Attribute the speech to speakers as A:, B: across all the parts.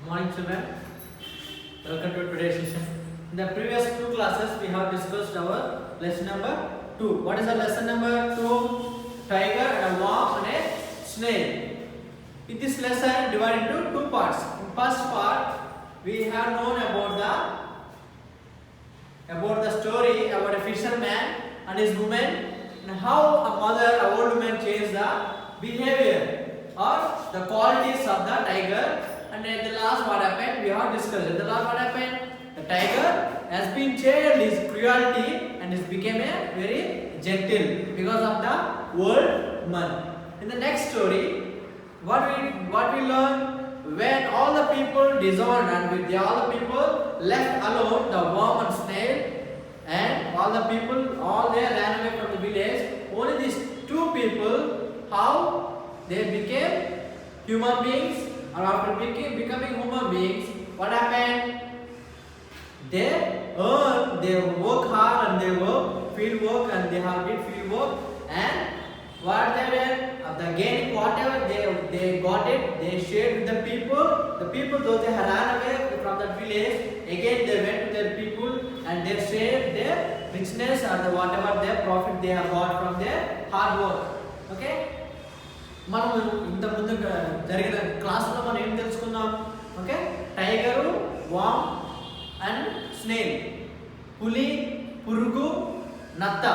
A: Morning children, welcome to today's session. In the previous two classes we have discussed our lesson number 2. What is our lesson number 2? Tiger and a worm and a snail. In this lesson divided into two parts. In first part we have known about the story about a fisherman and his woman and how a mother, a old woman changed the behavior or the qualities of the tiger. And at the last what happened, we have discussed. At the last what happened, the tiger has been changed his cruelty and has become a very gentle because of the old man. In the next story, what we learn, when all the people disowned and with all the people left alone, the worm and snail, and all the people all they ran away from the village. Only these two people, how they became human beings. Or after becoming human beings, what happened? They work hard and they work field work and they have did field work, and what they did, the gaining whatever they got it, they shared with the people. The people though they had ran away from that village, again they went to their people and they shared their richness or the whatever their profit they have got from their hard work. Okay? మనం ఇంత ముందు జరిగిన క్లాసులో మనం ఏం తెలుసుకుందాం? Okay, tiger, warm and snail, పులి, పురుగు, నత్త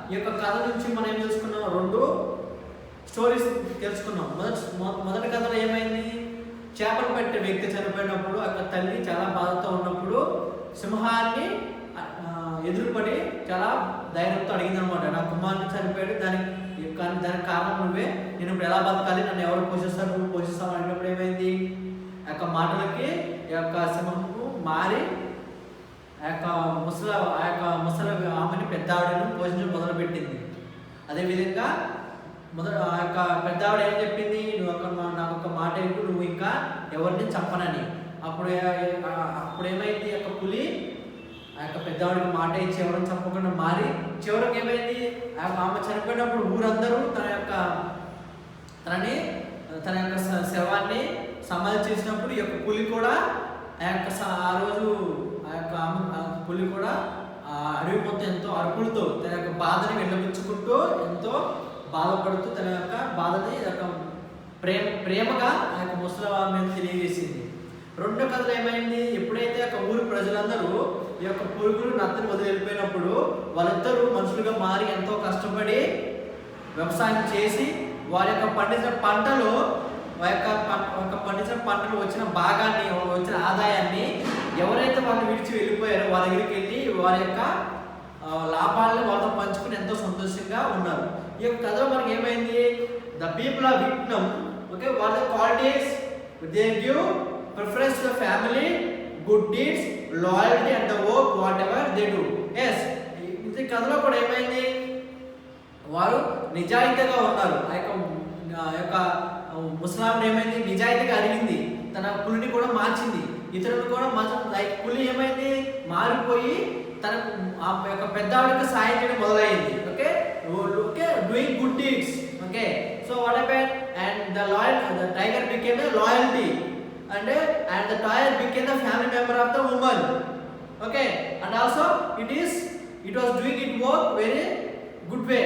A: ఈ యొక్క కథ నుంచి మనం ఏం తెలుసుకున్నాం? రెండు స్టోరీస్ తెలుసుకున్నాం. మొదటి కథలో ఏమైంది? చేపలు పెట్టే వ్యక్తి చనిపోయినప్పుడు అక్కడ తల్లి చాలా బాధతో ఉన్నప్పుడు సింహాన్ని ఎదురుపడి చాలా ధైర్యంతో అడిగింది అనమాట. నా కుమారుని చనిపోయాడు, దానికి కారణం నువ్వే, నేను ఇప్పుడు ఎలా బతకాలి, నన్ను ఎవరు పోషిస్తారు, నువ్వు పోషిస్తావు అన్నప్పుడు ఏమైంది? ఆ యొక్క మాటలకి ఈ యొక్క సింహము మారి ఆ యొక్క ముసలి ఆమెని పెద్ద ఆవిడను పోషించడం మొదలుపెట్టింది. అదేవిధంగా ఆ యొక్క పెద్ద ఆవిడ ఏం చెప్పింది? నాకు ఒక మాట ఇవ్వు, నువ్వు ఇంకా ఎవరిని చంపనని. అప్పుడు ఏమైంది? యొక్క పులి ఆ యొక్క పెద్దవాడికి మాట ఇచ్చి ఎవరిని చంపకుండా మారి చివరికి ఏమైంది? ఆమె చనిపోయినప్పుడు ఊరందరూ తన యొక్క శవాన్ని సమాధి చేసినప్పుడు ఈ యొక్క పులి కూడా ఆ రోజు పులి కూడా అడవి మొత్తం ఎంతో అరుపులతో తన యొక్క బాధని వెళ్ళబుచ్చుకుంటూ ఎంతో బాధపడుతూ తన యొక్క బాధని ప్రేమగా ఆ యొక్క ముసలి మీద తెలియజేసింది. రెండో కథలు ఏమైంది? ఎప్పుడైతే ఒక ఊరి ప్రజలందరూ ఈ యొక్క పురుగులు నత్తని వదిలి వెళ్ళిపోయినప్పుడు వాళ్ళిద్దరూ మనుషులుగా మారి ఎంతో కష్టపడి వ్యవసాయం చేసి వారి యొక్క పండించిన పంటలు వచ్చిన భాగాన్ని, వచ్చిన ఆదాయాన్ని ఎవరైతే వాళ్ళు విడిచి వెళ్ళిపోయారో వాళ్ళ దగ్గరికి వెళ్ళి వారి యొక్క లాభాలను వాళ్ళతో పంచుకుని ఎంతో సంతోషంగా ఉన్నారు. ఈ యొక్క కథలో మనకి ఏమైంది? ద పీపుల్ ఆఫ్ విట్నమ్, ఓకే, వాళ్ళ qualities they give preference to the family, good deeds, loyalty and the work whatever they do. Yes, ఈ కథలో కూడా ఏమైంది? వారు నిజాయితీగా ఉన్నారు. ఆ యొక్క ముస్లాం ఏమైంది? నిజాయితీగా అడిగింది, తన పులిని కూడా మార్చింది, ఇతరులు కూడా లైక్ పులి ఏమైంది? మారిపోయి తన ఆ యొక్క పెద్దవాడికి సాయం చేయడం మొదలైంది. Okay, doing good deeds. Okay, so what happened? And the tiger became a loyalty. And the tiger became the family member of the woman. Okay, and also it was doing its work very good way.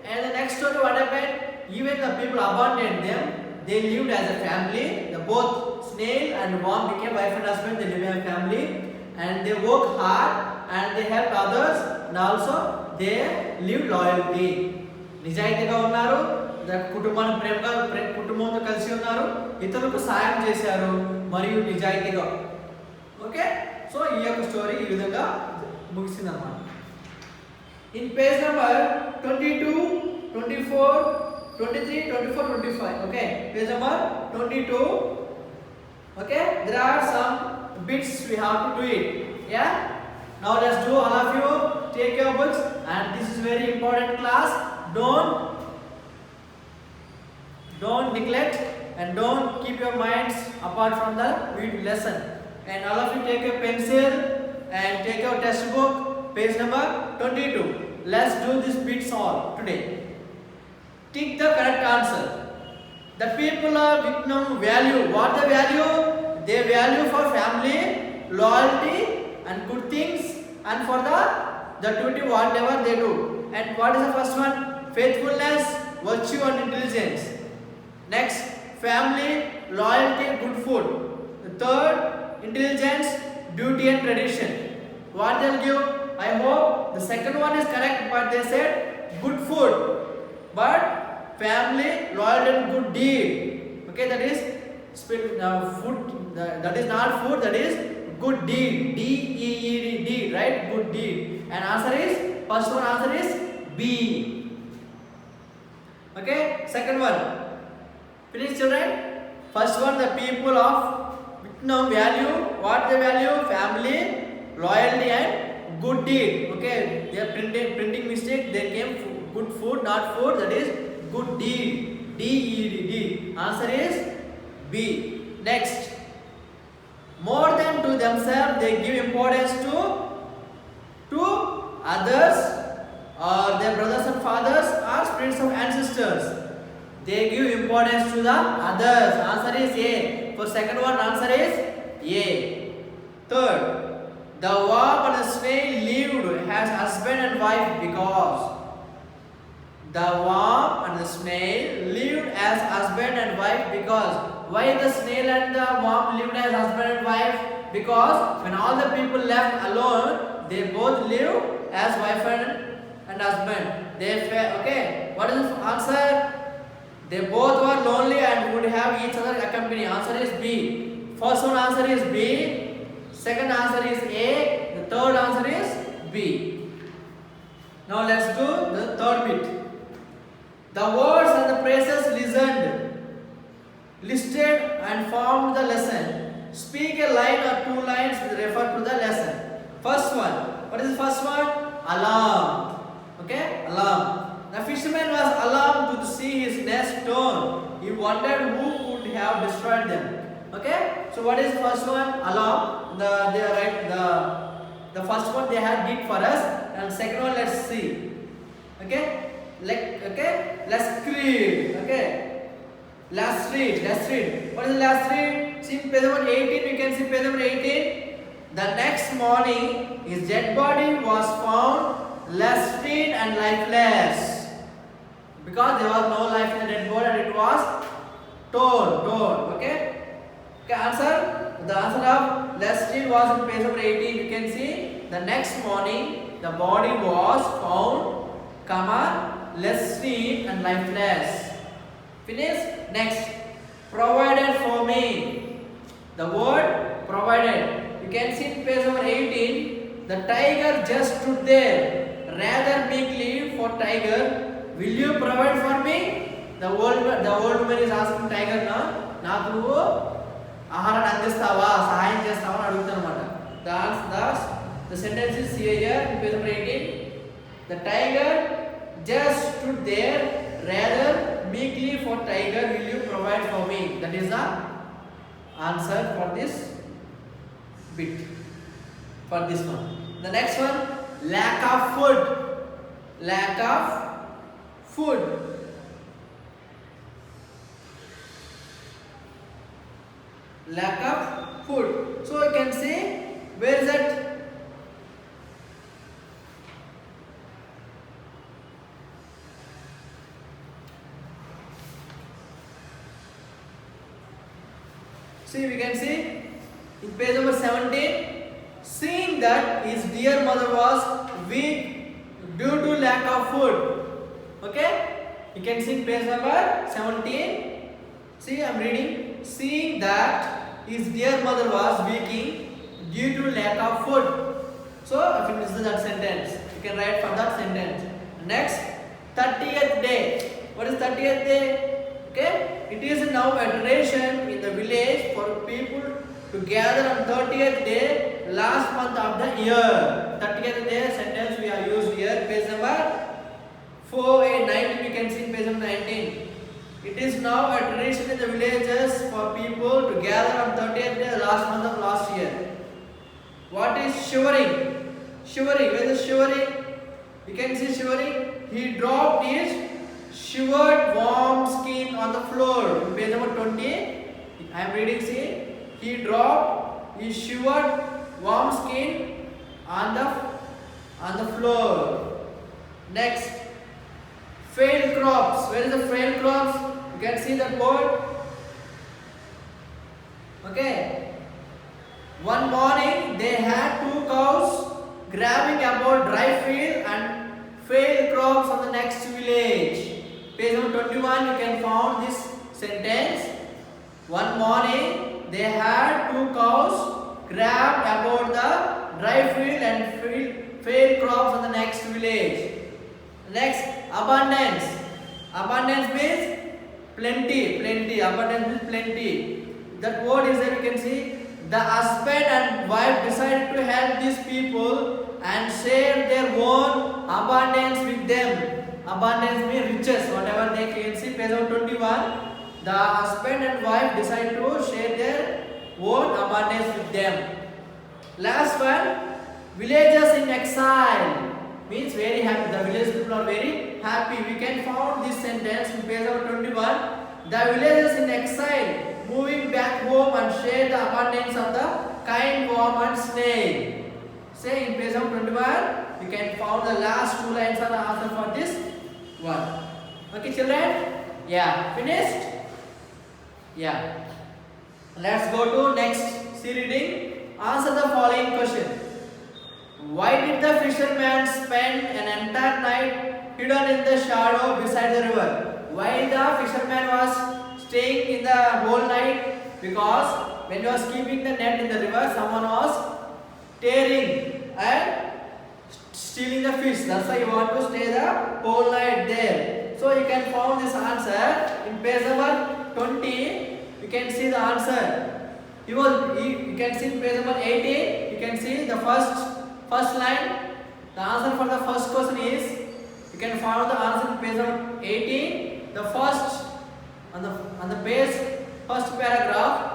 A: And the next story what happened? Even the people abandoned them, they lived as a family. The both snail and worm became wife and husband. They lived as a family and they work hard and they help others and also they live loyalty. నిజాయితీగా ఉన్నారు, కుటుంబాన్ని కుటుంబంతో కలిసి ఉన్నారు, ఇతరులకు సాయం చేశారు మరియు నిజాయితీగా. ఓకే, సో ఈ యొక్క స్టోరీ ఈ విధంగా ముగిసింది అన్నమాట. In page number 22, 24, 23, 24, 25. Okay, page number 22. Okay, there are some bits we have to do it. Yeah, now let's do. All of you take your books and this is very important class. Don't neglect and don't keep your minds apart from the lesson. And all of you take your pencil and take your textbook, page number 22. Let's do this bits all today. Tick the correct answer. The people of Vietnam value. What the value? They value for family, loyalty and good things, and for the duty whatever they do. And what is the first one? Faithfulness, virtue and intelligence. Next, family, loyalty, good food. The third, intelligence, duty and tradition. What they'll give? I hope the second one is correct, but they said good food, but family, loyalty and good deed. Okay, that is food. That is not food. That is good deed. D-E-E-D, right? Good deed. And answer is, first one answer is B. Okay, second one. Finish, children. First one, the people of value. What they value? Family, loyalty and good deed. Okay, they are printing mistake. They came good food, not food. That is good deed. D-E-D. Answer is B. Next, more than to themselves, they give importance to others or their brothers and fathers or spirits of ancestors. They give importance to the others. Answer is A. For second one, answer is A. Third, the warp and the snail lived as husband and wife because. The worm and the snail lived as husband and wife because. Why the snail and the worm lived as husband and wife? Because when all the people left alone, they both lived as wife and husband. Okay. What is the answer? They both were lonely and would have each other accompany. Answer is B. First one answer is B. Second answer is A. The third answer is B. Now let's do the third bit. The words and the phrases listed and formed the lesson. Speak a line or two lines that refer to the lesson. First one. What is the first one? Alarm. Okay? Alarm. The fisherman was alarmed to see his nest torn. He wondered who could have destroyed them. Okay? So what is the first one? Alarm. The first one they have did for us, and second one let's see. Okay? Let's read. Okay? Let's read. What is the last read? See page number 18. We can see page number 18. The next morning, his dead body was found lustrine and lifeless, because there was no life in the dead body and it was torn. Okay? Answer. The answer of lustrine was in page number 18. You can see the next morning the body was found, lustrine and lifeless. Finish. Next, provided for me. The word provided. You can see in page number 18. The tiger just stood there, rather meekly for tiger. Will you provide for me? The old woman is asking tiger, నాకు నువ్వు ఆహారాన్ని అందిస్తావా, సహాయం చేస్తావా అని అడుగుతానమాట. The sentence is here in page number 18. The tiger just stood there, rather meekly for tiger, will you provide for me? That is the answer for this bit, for this one. The next one, lack of food. Lack of food. Lack of food. So you can say, where is it? See, we can see in page number 17, seeing that his dear mother was weak due to lack of food. Okay? You can see page number 17. See, I am reading. Seeing that his dear mother was weak due to lack of food. So, if you miss that sentence, you can write for that sentence. Next, 30th day. What is 30th day? Okay? It is now a tradition in the village for people to gather on 30th day, last month of the year. 30th day sentence we have used here, page number 419. We can see page number 19. It is now a tradition in the villages for people to gather on 30th day, last month of last year. What is shivering? Shivering. Where is shivering? You can see shivering. He dropped his shivered warm skin on the floor. Page number 20. I am reading. See, he dropped his shivered warm skin on the floor. Next, failed crops. Where is the failed crops? You can see the board. Okay. One morning they had two cows grabbing about dry field and failed crops on the next village. Page number 21 you can find this sentence. One morning they had two cows grabbed about the dry field and failed crops on the next village. Next, abundance. Abundance means plenty, plenty. Abundance means plenty. That word is there, you can see. The husband and wife decided to help these people and share their own abundance with them. Abundance means riches, whatever they can see. Page 21. The husband and wife decided to share their own abundance with them. Last one, villagers in exile. Means very happy. The village people are very happy. We can find this sentence in page 21. The villagers in exile moving back home and share the abundance of the kind worm and snail. Say in page 21, you can find the last two lines are the answer for this one. Okay, children? Yeah, finished? Yeah. Let's go to next see reading. Answer the following question. Why did the fisherman spend an entire night hidden in the shadow beside the river? Why the fisherman was staying in the whole night? Because when he was keeping the net in the river, someone was tearing and stealing the fish. That's why you want to stay the whole night there. So you can find this answer in page number 20. You can see the answer. You can see in page number 18. You can see the first line. The answer for the first question is, you can find the answer in page number 18. The first on the page, first paragraph.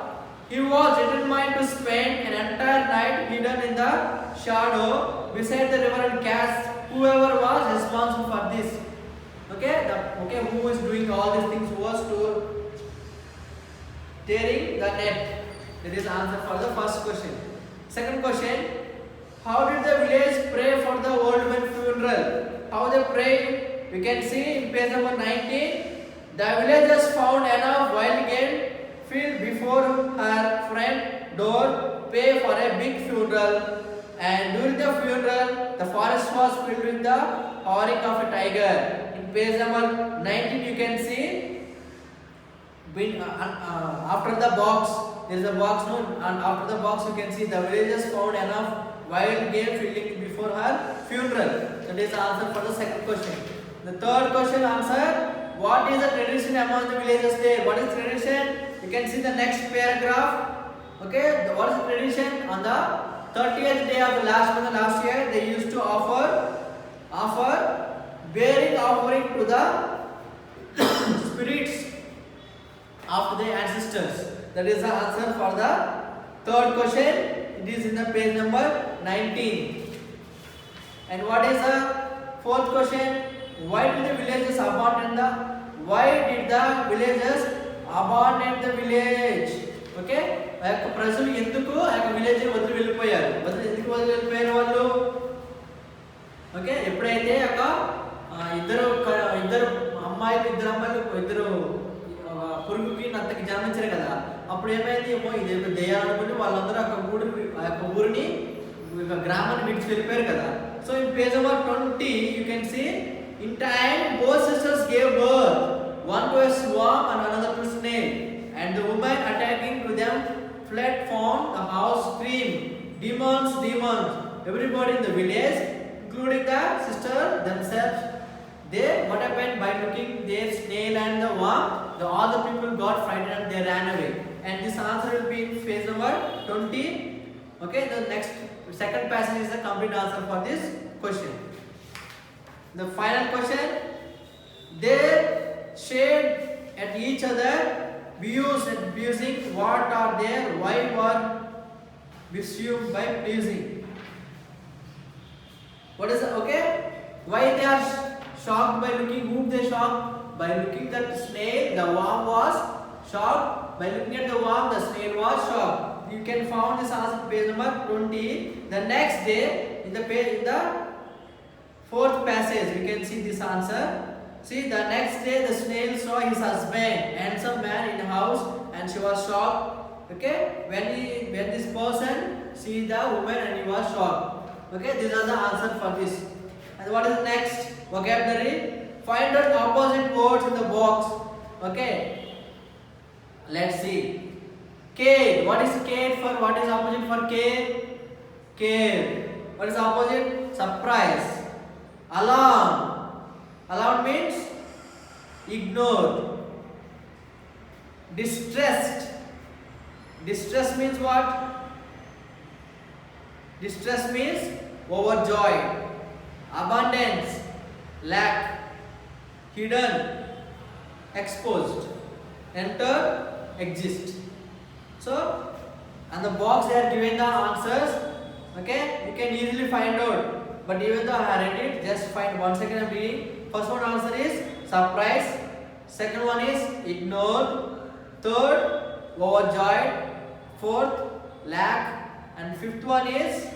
A: He was determined to spend an entire night hidden in the shadow beside the river and catch whoever was responsible for this. Okay, who is doing all these things? Who was to tearing the net? That is answer for the first question. Second question. How did the village pray for the old man's funeral? How they prayed? You can see in page number 19. The villagers found enough wild game field before her front door, pay for a big funeral. And during the funeral, the forest was filled with the howling of a tiger. In page number 19, you can see. After the box, there is a box, no? And after the box, you can see the villagers found enough wild game filling before her funeral. That is the answer for the second question. The third question answer. What is the tradition among the villagers there? What is tradition? You can see the next paragraph. Okay, what is the tradition? On the 30th day of the last year, they used to offer bearing offering to the spirits of their ancestors. That is the answer for the third question. It is in the page number 19. And what is the fourth question? Why did the villagers abandon the village? Okay? ఆ యొక్క ప్రజలు ఎందుకు ఆ యొక్క village వదిలి వెళ్ళిపోయారు? ఎందుకు వదిలి వెళ్ళిపోయారు వాళ్ళు? ఓకే, ఎప్పుడైతే ఒక ఇద్దరు అమ్మాయిలు ఇద్దరు పురుగుకి నత్తకి జన్మించారు కదా, అప్పుడు ఏమైంది? ఏమో ఇది దెయ్యాలనుకుంటే వాళ్ళందరూ ఆ యొక్క ఊరిని గ్రామాన్ని విడిచి వెళ్ళిపోయారు కదా. So in page number 20 you can see in time both sisters gave birth, one to a swan and another to snail, and the woman attacking to them fled from the house screamed, demons, demons. Everybody in the village, including the sister themselves, what happened? By looking their snail and the worm, all the people got frightened and they ran away. And this answer will be in page number 20. Okay, the next second passage is the complete answer for this question. The final question. They shared at each other views and abusing. What are their? Why were besumed by pleasing? What is okay? Why they are shocked by looking? Whom they shocked? By looking at the snail, the worm was shocked. By looking at the worm, the snail was shocked. You can find this answer page number 20. The next day in the page, in the fourth passage, we can see this answer. See, the next day the snail saw his husband, handsome man in the house, and she was shocked. Okay, when this person see the woman and he was shocked. Okay, these are the answer for this. And what is the next vocabulary? Find out opposite words in the box. Okay, let's see. Care. What is care for? What is opposite for care? Care. What is opposite? Surprise. Alarm. Alarm means ignored. Distressed. Distress means what? Distress means overjoyed. Abundance. Lack. Hidden. Exposed. Enter. Exist. So, on the box they are giving the answers. Okay, you can easily find out. But even though I read it, just find 1 second I'm reading. First one answer is surprise. Second one is ignored. Third, overjoyed. Fourth, lack. And fifth one is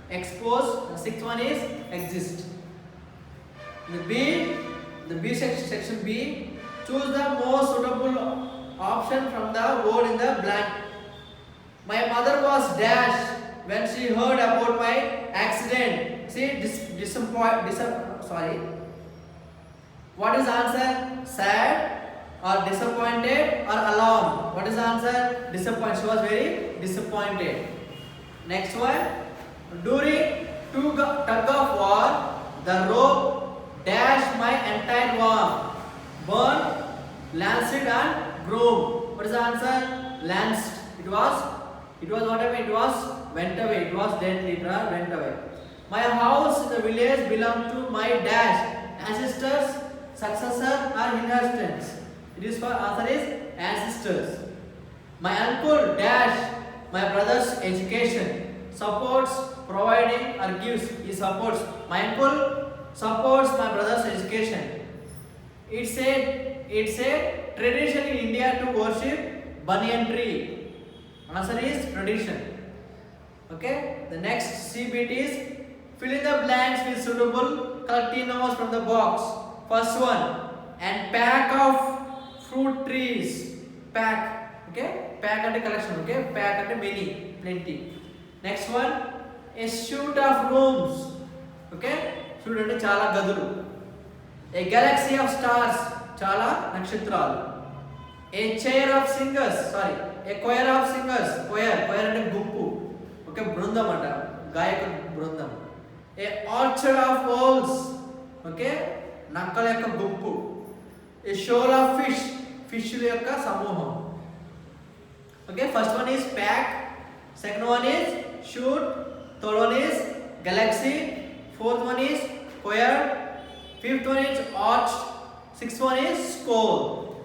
A: exposed. And sixth one is exist. The B section B. Choose the most suitable option from the word in the blank. My mother was dashed when she heard about my accident. See, sorry. What is the answer? Sad or disappointed or alarmed? What is the answer? Disappointed. She was very disappointed. Next one. During tug of war, the rope dashed my entire arm. Burned, lanced and broom. What is the answer? Lanced. It was whatever it was, went away. It was dead, literal, went away. My house in the village belonged to my dash, ancestors, successor or inheritance. It is for answer is ancestors. My uncle dash my brother's education, supports, providing or gives. He supports. My uncle supports my brother's education. It's a tradition in India to worship banyan tree. Answer is tradition. Okay. The next C bit is fill in the blanks with suitable collective nouns from the box. First one, and pack of fruit trees. Pack. Okay. Pack and collection. Okay. Pack and many, plenty. Next one, a suite of rooms. Okay. Suite ante chala gadulu. A galaxy of stars. Chala nakshatralu. A chair of singers. Sorry. A choir of singers. Choir ante gumpu. Okay, brundam anta. Gayaka brundam. A orchard of owls. Okay, nakkala yokka gumpu. A shoal of fish. Fishlu yokka samuham. Okay, first one is pack. Second one is shoot. Third one is galaxy. Fourth one is choir. Fifth one is arch. Sixth one is skull.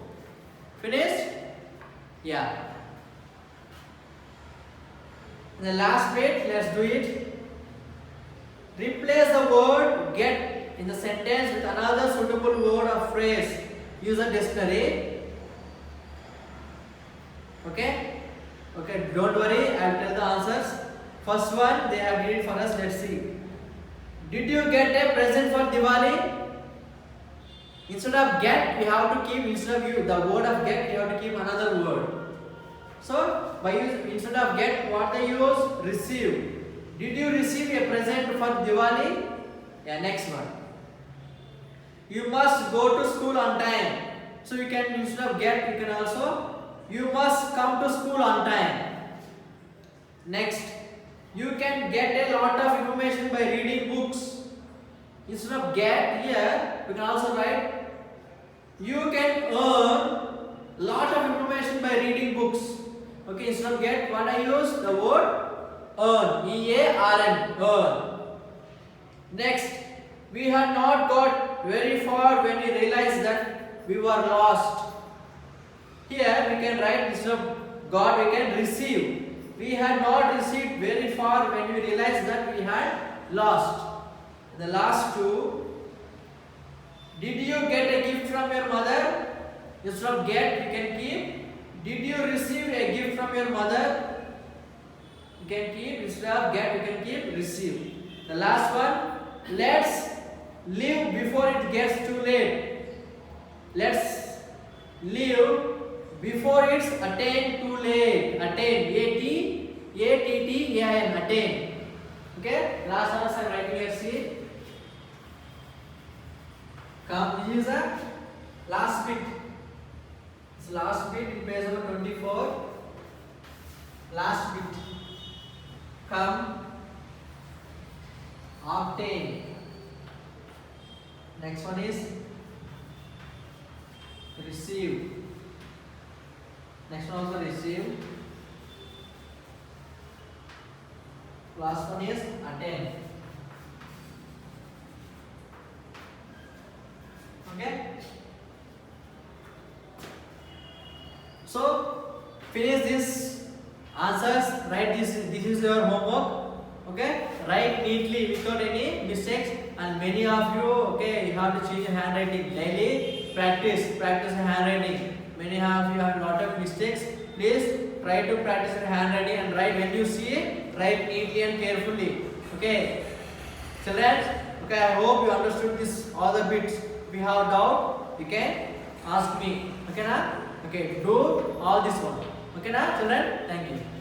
A: Finished? Yeah. The last bit, let's do it. Replace the word get in the sentence with another suitable word or phrase. Use a dictionary. Okay? Okay, don't worry, I will tell the answers. First one, they have did it for us. Let's see. Did you get a present for Diwali? Instead of get, we have to keep, instead of you, the word of get, you have to keep another word. So, instead of get, what they use? Receive. Did you receive a present for Diwali? Yeah, next one. You must go to school on time. So, you can, instead of get, you can also, you must come to school on time. Next, you can get a lot of information by reading books. Instead of get here, we can also write, you can earn lot of information by reading books. Okay, instead of get, what I use? The word earn. E-A-R-N. Earn. Next, we had not got very far when we realized that we were lost. Here we can write, instead of got, we can receive. We had not received very far when we realized that we had lost. The last two. Did you get a gift from your mother? Instead of get, you can keep. Did you receive a gift from your mother? can keep, instead of get you can keep receive. The last one, let's leave before it gets too late. Let's leave before it's attain too late. Attain, A-T-T-A-N, attain. Okay, last one I'm writing here, see. Come, this is the last bit. It's last bit in page number 24. Last bit. Come, obtain. Next one is receive. Next one also receive. Last one is attain. Okay. So finish this answers. Write this. This is your homework. Okay. Write neatly without any mistakes. And many of you, okay, you have to change your handwriting daily. Practice handwriting. Many of you have a lot of mistakes. Please try to practice your handwriting and write when you see it. Write neatly and carefully. Okay. Children. Okay. I hope you understood this all the bits. If you have doubt, you can ask me. Okay, na? Okay. Do all this one. Okay, na, children. Thank you.